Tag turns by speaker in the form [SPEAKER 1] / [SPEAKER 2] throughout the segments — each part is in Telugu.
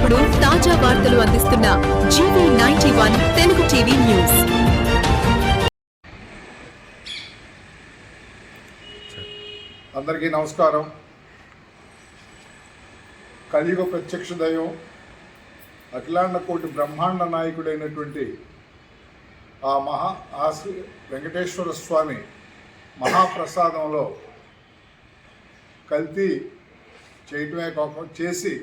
[SPEAKER 1] ఎప్పటికప్పుడు తాజా వార్తలు అందిస్తున్న GV91 తెలుగు టీవీ న్యూస్.
[SPEAKER 2] అందరికీ నమస్కారం. కలియుగ ప్రత్యక్ష దైవం అఖిలాండ కోటి బ్రహ్మాండ నాయకుడైనటువంటి ఆ శ్రీ వెంకటేశ్వర స్వామి మహాప్రసాదంలో కల్తీ చేయటమే కాకుండా చేసి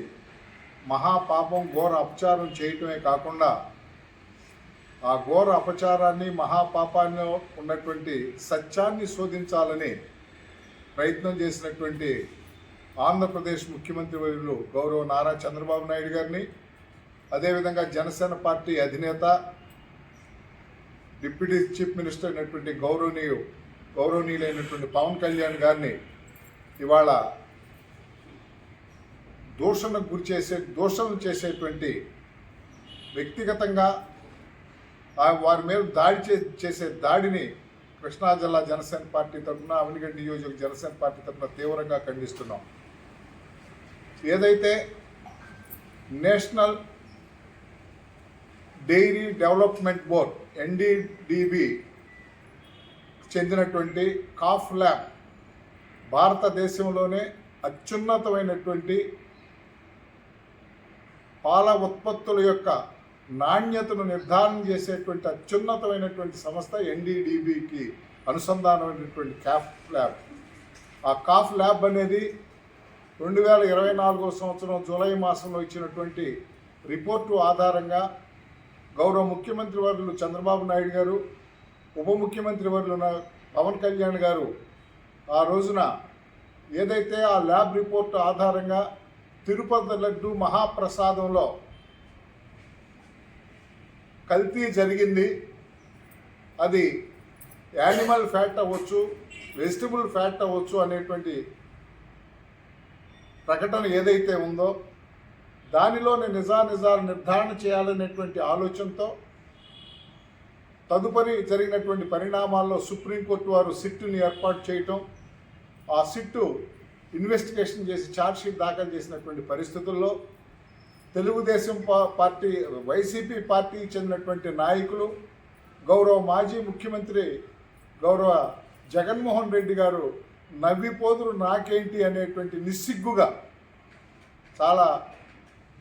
[SPEAKER 2] మహాపాపం ఘోర అపచారం చేయటమే కాకుండా ఆ ఘోర అపచారాన్ని మహాపాపాన్ని ఉన్నటువంటి సత్యాన్ని శోధించాలని ప్రయత్నం చేసినటువంటి ఆంధ్రప్రదేశ్ ముఖ్యమంత్రి వర్యులు గౌరవ నారా చంద్రబాబు నాయుడు గారిని, అదేవిధంగా జనసేన పార్టీ అధినేత డిప్యూటీ చీఫ్ మినిస్టర్ అయినటువంటి గౌరవనీయులైనటువంటి పవన్ కళ్యాణ్ గారిని ఇవాళ దూషణలు చేసేటువంటి వ్యక్తిగతంగా వారి మీద చేసే దాడిని కృష్ణా జిల్లా జనసేన పార్టీ తరఫున, అవినిగడ్డ నియోజక జనసేన పార్టీ తరఫున తీవ్రంగా ఖండిస్తున్నాం. ఏదైతే national dairy development board NDDB చెందినటువంటి కాఫ్ ల్యాబ్ భారతదేశంలోనే అత్యున్నతమైనటువంటి పాల ఉత్పత్తుల యొక్క నాణ్యతను నిర్ధారణ చేసేటువంటి అత్యున్నతమైనటువంటి సంస్థ NDDBకి అనుసంధానమైనటువంటి కాఫ్ ల్యాబ్. ఆ కాఫ్ ల్యాబ్ అనేది 2024 సంవత్సరం జూలై మాసంలో ఇచ్చినటువంటి రిపోర్టు ఆధారంగా గౌరవ ముఖ్యమంత్రి వర్యులు చంద్రబాబు నాయుడు గారు, ఉప ముఖ్యమంత్రి వర్యులు పవన్ కళ్యాణ్ గారు ఆ రోజున ఏదైతే ఆ ల్యాబ్ రిపోర్టు ఆధారంగా తిరుపతి లడ్డు మహాప్రసాదంలో కల్తీ జరిగింది, అది యానిమల్ ఫ్యాట్ అవ్వచ్చు, వెజిటబుల్ ఫ్యాట్ అవ్వచ్చు అనేటువంటి ప్రకటన ఏదైతే ఉందో దానిలోని నిజాలు నిర్ధారణ చేయాలనేటువంటి ఆలోచనతో తదుపరి జరిగినటువంటి పరిణామాల్లో సుప్రీంకోర్టు వారు సిట్టుని ఏర్పాటు చేయటం, ఆ సిట్టు ఇన్వెస్టిగేషన్ చేసి ఛార్జ్షీట్ దాఖలు చేసినటువంటి పరిస్థితుల్లో తెలుగుదేశం పార్టీ వైసీపీ పార్టీకి చెందినటువంటి నాయకులు, గౌరవ మాజీ ముఖ్యమంత్రి గౌరవ జగన్మోహన్ రెడ్డి గారు నవ్విపోదురు నాకేంటి అనేటువంటి నిస్సిగ్గుగా చాలా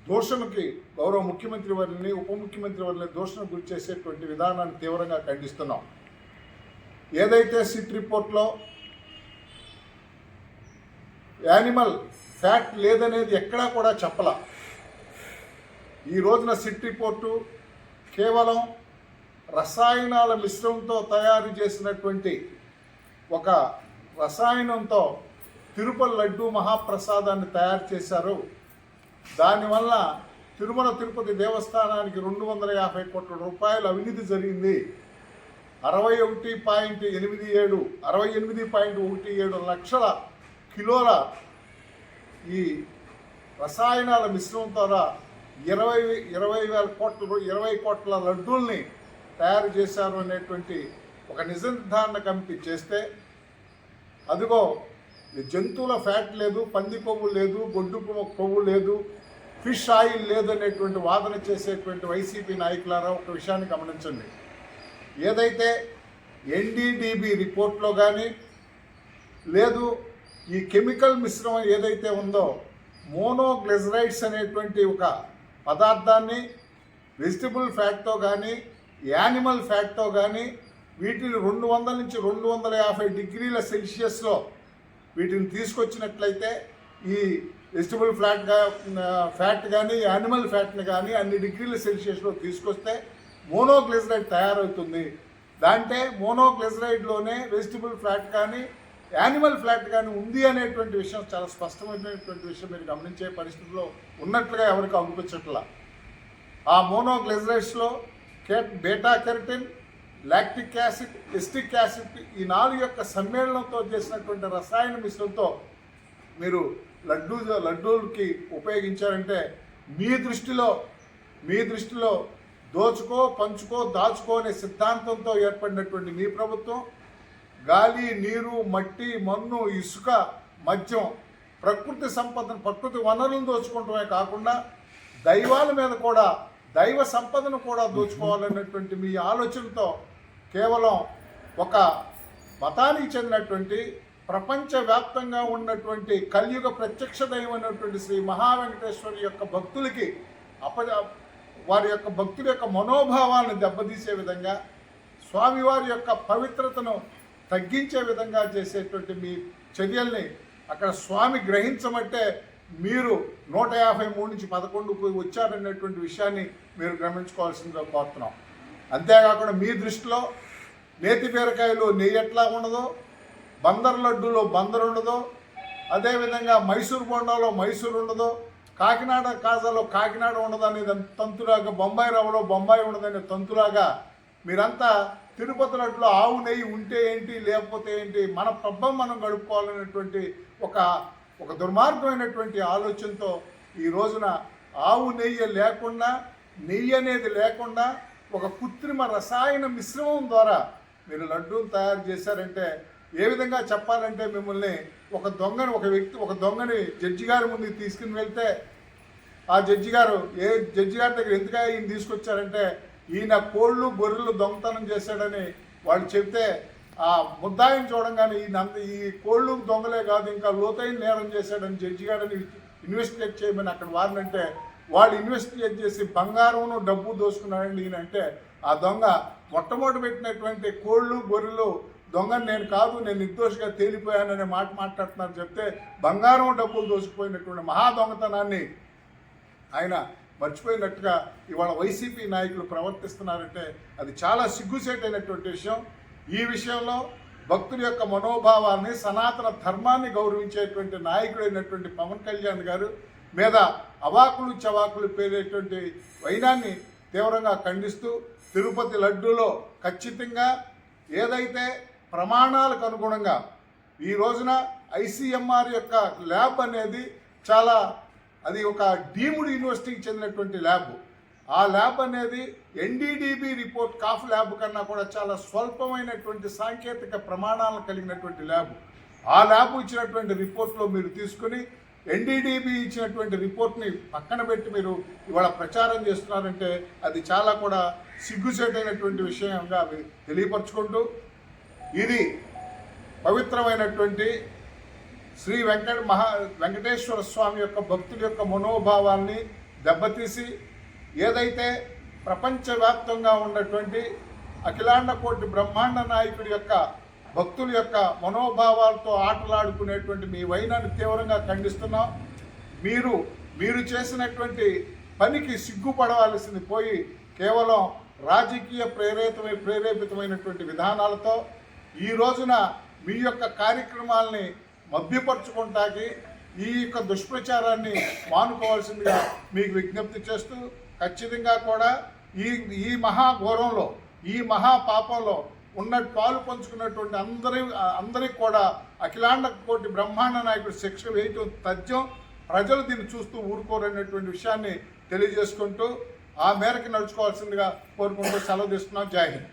[SPEAKER 2] దూషణకి గౌరవ ముఖ్యమంత్రి వారిని, ఉప ముఖ్యమంత్రి వారిని దూషణకు గురి చేసేటువంటి విధానాన్ని తీవ్రంగా ఖండిస్తున్నాం. ఏదైతే సిట్ రిపోర్ట్లో యానిమల్ ఫ్యాట్ లేదనేది ఎక్కడా కూడా చెప్పలా. ఈ రోజున సిట్ రిపోర్టు కేవలం రసాయనాల మిశ్రమంతో తయారు చేసినటువంటి ఒక రసాయనంతో తిరుపతి లడ్డు మహాప్రసాదాన్ని తయారు చేశారు. దానివల్ల తిరుమల తిరుపతి దేవస్థానానికి 250 కోట్ల రూపాయలు అవినీతి జరిగింది. 68.17 లక్షల కిలోల ఈ రసాయనాల మిశ్రమం ద్వారా 20 కోట్ల లడ్డూల్ని తయారు చేశారు అనేటువంటి ఒక నిజ నిర్ధారణ కమిటీ చేస్తే, అదిగో జంతువుల ఫ్యాట్ లేదు, పంది కొవ్వు లేదు, గొడ్డు కొవ్వు లేదు, ఫిష్ ఆయిల్ లేదు అనేటువంటి వాదన చేసేటువంటి వైసీపీ నాయకులారా ఒక విషయాన్ని గమనించండి. ఏదైతే NDDB రిపోర్ట్లో కానీ లేదు ఈ కెమికల్ మిశ్రమం ఏదైతే ఉందో మోనోగ్లిజరైడ్స్ అనేటువంటి ఒక పదార్థాన్ని వెజిటబుల్ ఫ్యాట్తో కానీ యానిమల్ ఫ్యాట్తో కానీ వీటిని 200 నుంచి 250 డిగ్రీల సెల్సియస్లో వీటిని తీసుకొచ్చినట్లయితే ఈ వెజిటబుల్ ఫ్యాట్ కానీ యానిమల్ ఫ్యాట్ని కానీ అన్ని డిగ్రీల సెల్సియస్లో తీసుకొస్తే మోనోగ్లిజరైడ్ తయారవుతుంది. దాంటే మోనోగ్లిజరైడ్లోనే వెజిటబుల్ ఫ్యాట్ కానీ యానిమల్ ఫ్యాట్ కానీ ఉంది అనేటువంటి విషయం చాలా స్పష్టమైనటువంటి విషయం మీరు గమనించే పరిస్థితిలో ఉన్నట్లుగా ఎవరికి అనిపించట్లా. ఆ మోనోగ్లిజరైడ్స్లో beta carotene, lactic acid, acetic acid ఈ 4 యొక్క సమ్మేళనంతో చేసినటువంటి రసాయన మిశ్రమంతో మీరు లడ్డూలకి ఉపయోగించారంటే మీ దృష్టిలో దోచుకో, పంచుకో, దాచుకో అనే సిద్ధాంతంతో ఏర్పడినటువంటి మీ ప్రభుత్వం గాలి, నీరు, మట్టి, మన్ను, ఇసుక, మద్యం, ప్రకృతి సంపదను, ప్రకృతి వనరులను దోచుకోవటమే కాకుండా దైవాల మీద కూడా దైవ సంపదను కూడా దోచుకోవాలన్నటువంటి మీ ఆలోచనతో కేవలం ఒక మతానికి చెందినటువంటి ప్రపంచవ్యాప్తంగా ఉన్నటువంటి కలియుగ ప్రత్యక్ష దైవం అయినటువంటి శ్రీ మహావెంకటేశ్వరి యొక్క భక్తులకి వారి యొక్క భక్తుల యొక్క మనోభావాలను దెబ్బతీసే విధంగా స్వామివారి యొక్క పవిత్రతను తగ్గించే విధంగా చేసేటువంటి మీ చర్యల్ని అక్కడ స్వామి గ్రహించమంటే మీరు 153 నుంచి 11కు వచ్చారనేటువంటి విషయాన్ని మీరు గమనించుకోవాల్సిందిగా కోరుతున్నాం. అంతేకాకుండా మీ దృష్టిలో నేతి బీరకాయలు నెయ్యి ఎట్లా ఉండదో, బందర్ లడ్డూలో బందరు ఉండదో, అదేవిధంగా మైసూర్ బొండాలో మైసూర్ ఉండదో, కాకినాడ కాజాలో కాకినాడ ఉండదు అనేది తంతులాగా, బొంబాయి రవ్వలో బొంబాయి ఉండదనే తంతులాగా మీరంతా తిరుపతి లడ్డులో ఆవు నెయ్యి ఉంటే ఏంటి లేకపోతే ఏంటి, మన పబ్బం మనం గడుపుకోవాలనేటువంటి ఒక దుర్మార్గమైనటువంటి ఆలోచనతో ఈ రోజున ఆవు నెయ్యి లేకుండా, నెయ్యి అనేది లేకుండా ఒక కృత్రిమ రసాయన మిశ్రమం ద్వారా మీరు లడ్డూలు తయారు చేశారంటే ఏ విధంగా చెప్పాలంటే మిమ్మల్ని ఒక దొంగని జడ్జి గారి ముందుకు తీసుకుని వెళ్తే ఆ జడ్జి గారు దగ్గర ఎందుకు ఈయన తీసుకొచ్చారంటే ఈయన కోళ్ళు గొర్రెలు దొంగతనం చేశాడని వాళ్ళు చెప్తే ఆ ముద్దాయిని చూడంగానే ఈ కోళ్ళు దొంగలే కాదు ఇంకా లోతైన నేరం చేశాడని జడ్జి గారిని ఇన్వెస్టిగేట్ చేయమని అక్కడ వారినంటే వాళ్ళు ఇన్వెస్టిగేట్ చేసి బంగారం డబ్బు దోసుకున్నాడండి ఈయనంటే ఆ దొంగ మొట్టమొదటి పెట్టినటువంటి కోళ్ళు గొర్రెలు దొంగని నేను కాదు, నేను నిర్దోషిగా తేలిపోయాననే మాట మాట్లాడుతున్నారు చెప్తే బంగారం డబ్బులు దోసుకుపోయినటువంటి మహా దొంగతనాన్ని ఆయన మర్చిపోయినట్టుగా ఇవాళ వైసీపీ నాయకులు ప్రవర్తిస్తున్నారంటే అది చాలా సిగ్గుసేటైనటువంటి విషయం. ఈ విషయంలో భక్తుల యొక్క మనోభావాన్ని, సనాతన ధర్మాన్ని గౌరవించేటువంటి నాయకుడైనటువంటి పవన్ కళ్యాణ్ గారు మీద అవాకులు చవాకులు పేరేటువంటి వైనాన్ని తీవ్రంగా ఖండిస్తూ తిరుపతి లడ్డూలో ఖచ్చితంగా ఏదైతే ప్రమాణాలకు అనుగుణంగా ఈ రోజున ఐసీఎంఆర్ యొక్క ల్యాబ్ అనేది అది ఒక డీమ్డ్ యూనివర్సిటీకి చెందినటువంటి ల్యాబ్. ఆ ల్యాబ్ అనేది ఎన్డీడీబీ రిపోర్ట్ కాఫ్ ల్యాబ్ కన్నా కూడా చాలా స్వల్పమైనటువంటి సాంకేతిక ప్రమాణాలను కలిగినటువంటి ల్యాబ్. ఆ ల్యాబ్ ఇచ్చినటువంటి రిపోర్ట్లో మీరు తీసుకుని ఎన్డీడీబీ ఇచ్చినటువంటి రిపోర్ట్ని పక్కన పెట్టి మీరు ఇవాళ ప్రచారం చేస్తున్నారంటే అది చాలా కూడా సిగ్గుచేటైనటువంటి విషయంగా తెలియపరచుకుంటూ ఇది పవిత్రమైనటువంటి శ్రీ వెంకటేశ్వర స్వామి యొక్క భక్తుల యొక్క మనోభావాల్ని దెబ్బతీసి ఏదైతే ప్రపంచవ్యాప్తంగా ఉన్నటువంటి అఖిలాండ కోటి బ్రహ్మాండ నాయకుడి యొక్క భక్తుల యొక్క మనోభావాలతో ఆటలాడుకునేటువంటి మీ వైనాన్ని తీవ్రంగా ఖండిస్తున్నాం. మీరు చేసినటువంటి పనికి సిగ్గుపడవలసింది పోయి కేవలం రాజకీయ ప్రేరేపితమైనటువంటి విధానాలతో ఈ రోజున మీ యొక్క కార్యక్రమాలని మభ్యపరుచుకుంటాకి ఈ యొక్క దుష్ప్రచారాన్ని మానుకోవాల్సిందిగా మీకు విజ్ఞప్తి చేస్తూ ఖచ్చితంగా కూడా ఈ మహాఘోరంలో, ఈ మహాపాపంలో పాలు పంచుకున్నటువంటి అందరికి కూడా అఖిలాండ కోటి బ్రహ్మాండ నాయకుడు శిక్ష వేయటం తథ్యం. ప్రజలు దీన్ని చూస్తూ ఊరుకోరనేటువంటి విషయాన్ని తెలియజేసుకుంటూ ఆ మేరకు నడుచుకోవాల్సిందిగా కోరుకుంటూ సెలవు తీసుకున్నాం. జై హింద్.